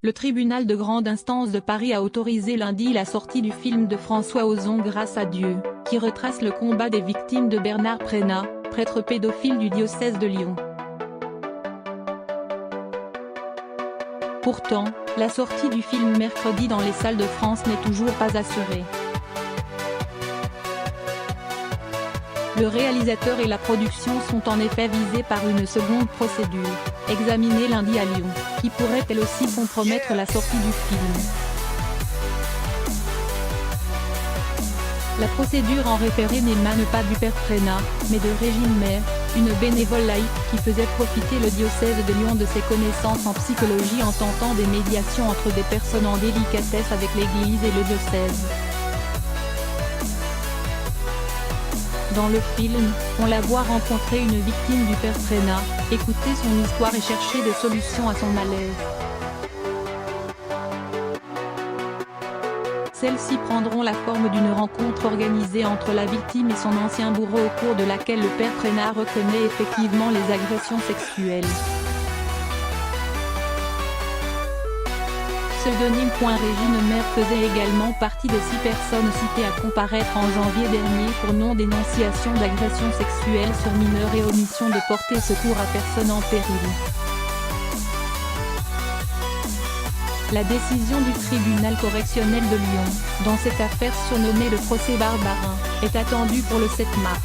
Le tribunal de grande instance de Paris a autorisé lundi la sortie du film de François Ozon Grâce à Dieu, qui retrace le combat des victimes de Bernard Prénat, prêtre pédophile du diocèse de Lyon. Pourtant, la sortie du film mercredi dans les salles de France n'est toujours pas assurée. Le réalisateur et la production sont en effet visés par une seconde procédure, examinée lundi à Lyon, qui pourrait elle aussi compromettre la sortie du film. La procédure en référé n'émane pas du père Prénat, mais de Régine Maire, une bénévole laïque qui faisait profiter le diocèse de Lyon de ses connaissances en psychologie en tentant des médiations entre des personnes en délicatesse avec l'Église et le diocèse. Dans le film, on la voit rencontrer une victime du père Prénat, écouter son histoire et chercher des solutions à son malaise. Celles-ci prendront la forme d'une rencontre organisée entre la victime et son ancien bourreau au cours de laquelle le père Prénat reconnaît effectivement les agressions sexuelles. Pseudonyme. Régine Maire faisait également partie des 6 personnes citées à comparaître en janvier dernier pour non-dénonciation d'agressions sexuelles sur mineurs et omission de porter secours à personne en péril. La décision du tribunal correctionnel de Lyon, dans cette affaire surnommée le procès Barbarin, est attendue pour le 7 mars.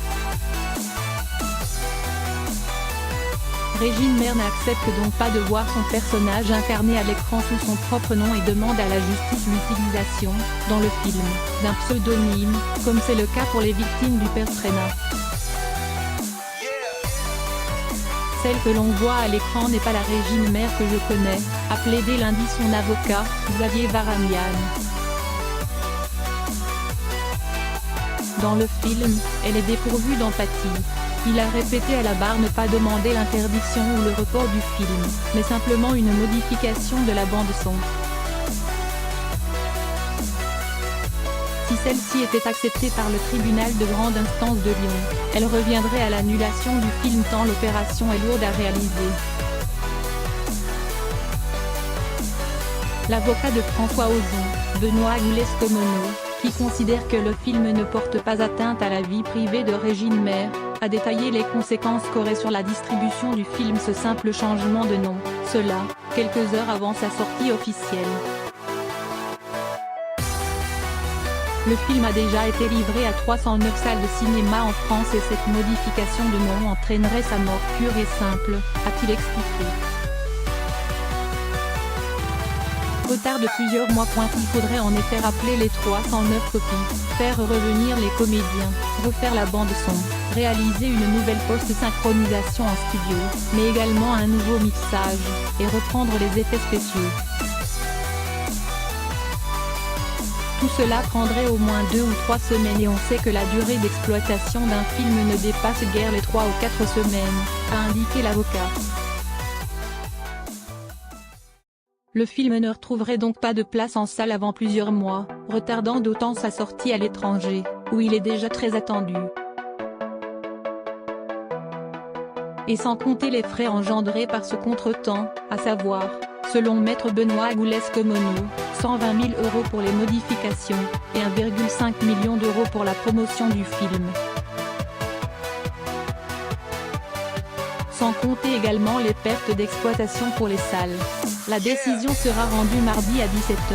Régine Maire n'accepte donc pas de voir son personnage incarné à l'écran sous son propre nom et demande à la justice l'utilisation, dans le film, d'un pseudonyme, comme c'est le cas pour les victimes du père Prénat. Celle que l'on voit à l'écran n'est pas la Régine Maire que je connais, a plaidé lundi son avocat, Xavier Varanian. Dans le film, elle est dépourvue d'empathie. Il a répété à la barre ne pas demander l'interdiction ou le report du film, mais simplement une modification de la bande-son. Si celle-ci était acceptée par le tribunal de grande instance de Lyon, elle reviendrait à l'annulation du film tant l'opération est lourde à réaliser. L'avocat de François Ozon, Benoît Agoulès-Comonneau, qui considère que le film ne porte pas atteinte à la vie privée de Régine Maire, a détaillé les conséquences qu'aurait sur la distribution du film ce simple changement de nom, cela, quelques heures avant sa sortie officielle. Le film a déjà été livré à 309 salles de cinéma en France et cette modification de nom entraînerait sa mort pure et simple, a-t-il expliqué. Retard de plusieurs mois. Il faudrait en effet rappeler les 309 copies, faire revenir les comédiens, refaire la bande-son, réaliser une nouvelle post-synchronisation en studio, mais également un nouveau mixage, et reprendre les effets spéciaux. Tout cela prendrait au moins 2 ou 3 semaines et on sait que la durée d'exploitation d'un film ne dépasse guère les 3 ou 4 semaines, a indiqué l'avocat. Le film ne retrouverait donc pas de place en salle avant plusieurs mois, retardant d'autant sa sortie à l'étranger, où il est déjà très attendu. Et sans compter les frais engendrés par ce contretemps, à savoir, selon maître Benoît Agoulès-Comonneau, 120 000 € pour les modifications, et 1,5 million d'euros pour la promotion du film. Sans compter également les pertes d'exploitation pour les salles. La décision sera rendue mardi à 17 h.